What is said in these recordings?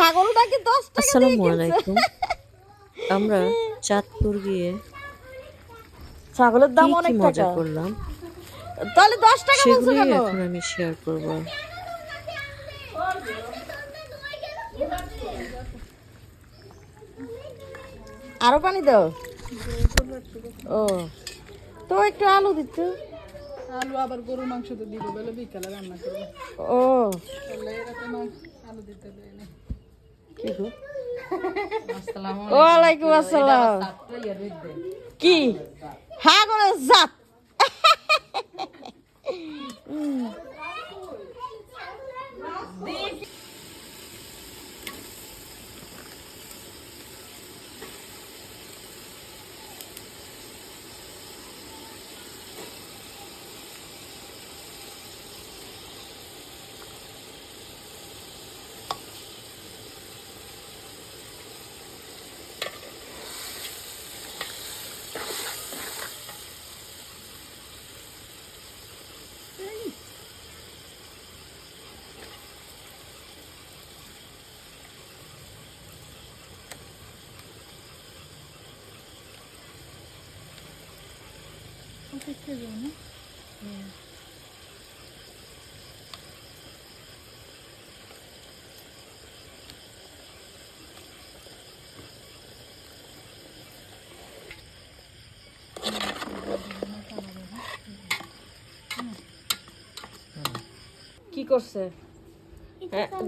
ছাগলটাকে 10 টাকা দিয়ে আসসালামু কিনছে। আলাইকুম। আমরা চাঁদপুর গিয়ে ছাগলের কি দাম কি অনেক মজা টাকা। করলাম তাহলে 10 টাকা বলছো সেগুলোই কেন? এখন আমি শেয়ার করব। আরো পানি দাও। ও তো একটু আলু দিত। আলু আবার গরুর মাংস তো দিব বলে বিকালে রান্না করবো। ও তাহলে এরকম আলু দিতে দেয়নি। কি গো? ওয়ালাইকুম আসসালাম। কি হ্যাঁ করে জাত। কি করছে?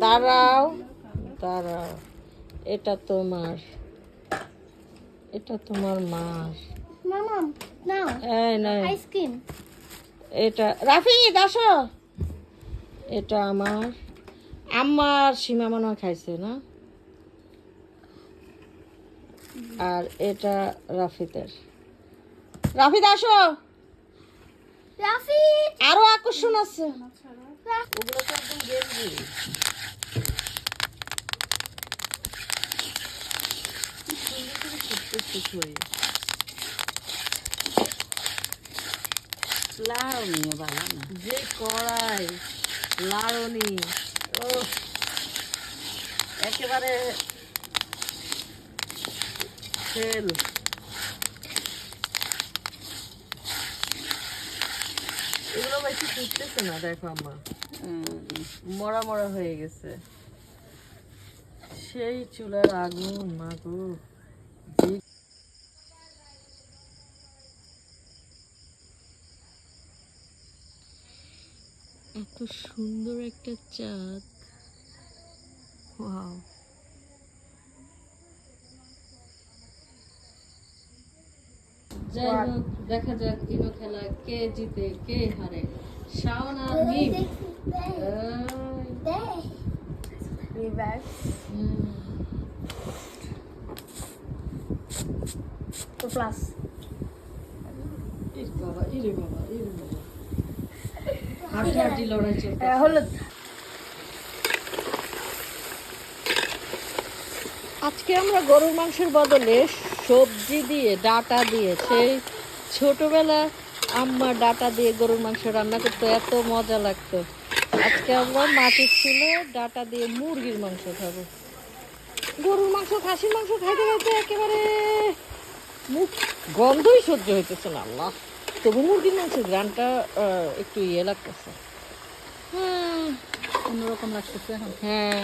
দাঁড়াও দাঁড়াও, এটা তোমার, এটা তোমার মার। Mama, now এই নাই, ice cream. এটা রাফি আসো, এটা আমার, আমার সীমা মনে হয় খাইছে না, আর এটা রাফিদের। রাফিদ আসো, Rafi, আরো আকর্ষণ আছে। ওগুলো তো একদম গেঞ্জি। লাড়নি ভালো না, যে কড়াই লাড়নি, ও একেবারে ফেল। এগুলো বেশি ফুটতেছে না, দেখো আম্মা, মরা মরা হয়ে গেছে। সেই চুলার আগুন মাগো, যে এত সুন্দর একটা চাঁদ। ওয়াও, যাই হোক দেখা যাক ইনো খেলা কে জিতে কে হারে, শাওন আর মিম। reverse. To plus. বাবা ইরে বাবা ইরে বাবা, হাড্ডাহাড্ডি লড়াই চলছে। হলুদ. আজকে আমরা গরুর মাংসের বদলে সবজি দিয়ে, ডাটা দিয়ে, সেই ছোটবেলা আম্মা ডাটা দিয়ে গরুর মাংস রান্না করতো, এত মজা লাগতো। আজকে আমরা মাটির চুলে ডাটা দিয়ে মুরগির মাংস খাবো। গরুর মাংস খাসির মাংস খাইতে খাইতে একেবারে মুখ গন্ধই সহ্য হইতেছে না আল্লাহ। তবু মুরগির মাংসের গ্রানটা একটু ইয়ে লাগতেছে। হ্যাঁ অন্যরকম লাগতেছে এখন। হ্যাঁ,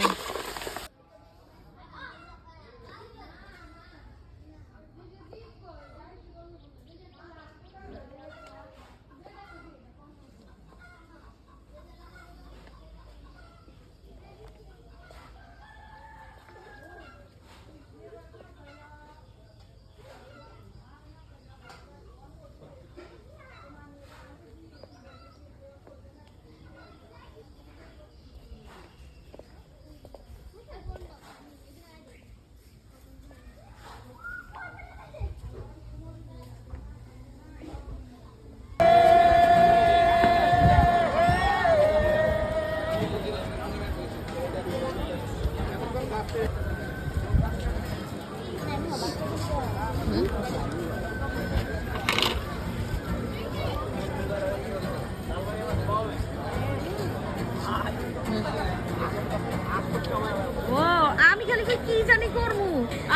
জানি করমু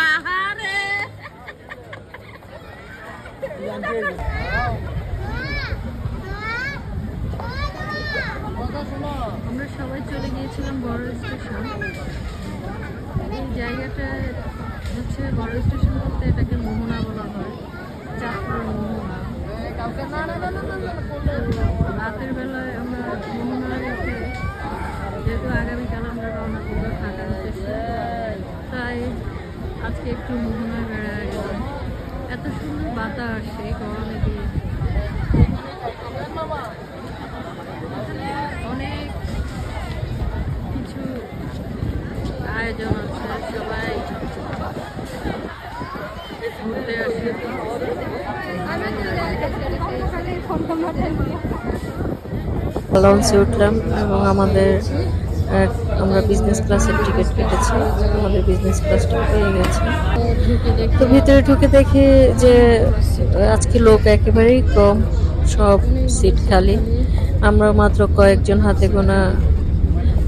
আহারে আমরা সবাই চলে গিয়েছিলাম বড় স্টেশন। এই জায়গাটা হচ্ছে বড় স্টেশন বলতে এটাকে মোহনা বলা হয়, চাঁদপুরের মোহনা। রাতের বেলায় আমরা মোহনা রেখে, যেহেতু আগামীকাল আমরা রওনা করবো ঢাকার উদ্দেশ্যে, তাই আজকে একটু মোহনায় বেড়ায় গেলাম। এত সুন্দর বাতাস এই গরমে দিয়ে, অনেক কিছু আয়োজন আছে, সবাই ঘুরতে আসে। লঞ্চে উঠলাম এবং আমরা বিজনেস ক্লাসের টিকিট কেটেছি। আমাদের বিজনেস ক্লাসটা পেয়ে গেছে। তো ভিতরে ঢুকে দেখি যে আজকে লোক একেবারেই কম, সব সিট খালি। আমরা মাত্র কয়েকজন হাতে গোনা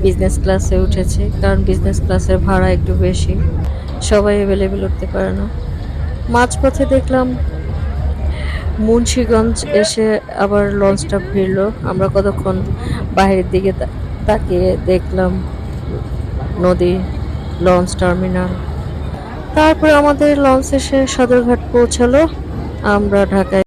বিজনেস ক্লাসে উঠেছি, কারণ বিজনেস ক্লাসের ভাড়া একটু বেশি, সবাই অ্যাভেলেবেল উঠতে পারে না। মাঝপথে দেখলাম মুন্সিগঞ্জ এসে আবার লঞ্চটা ফিরলো। আমরা কতক্ষণ বাইরের দিকে তাকিয়ে দেখলাম নদী, লঞ্চ টার্মিনাল। তারপরে আমাদের লঞ্চ এসে সদরঘাট পৌঁছালো। আমরা ঢাকায়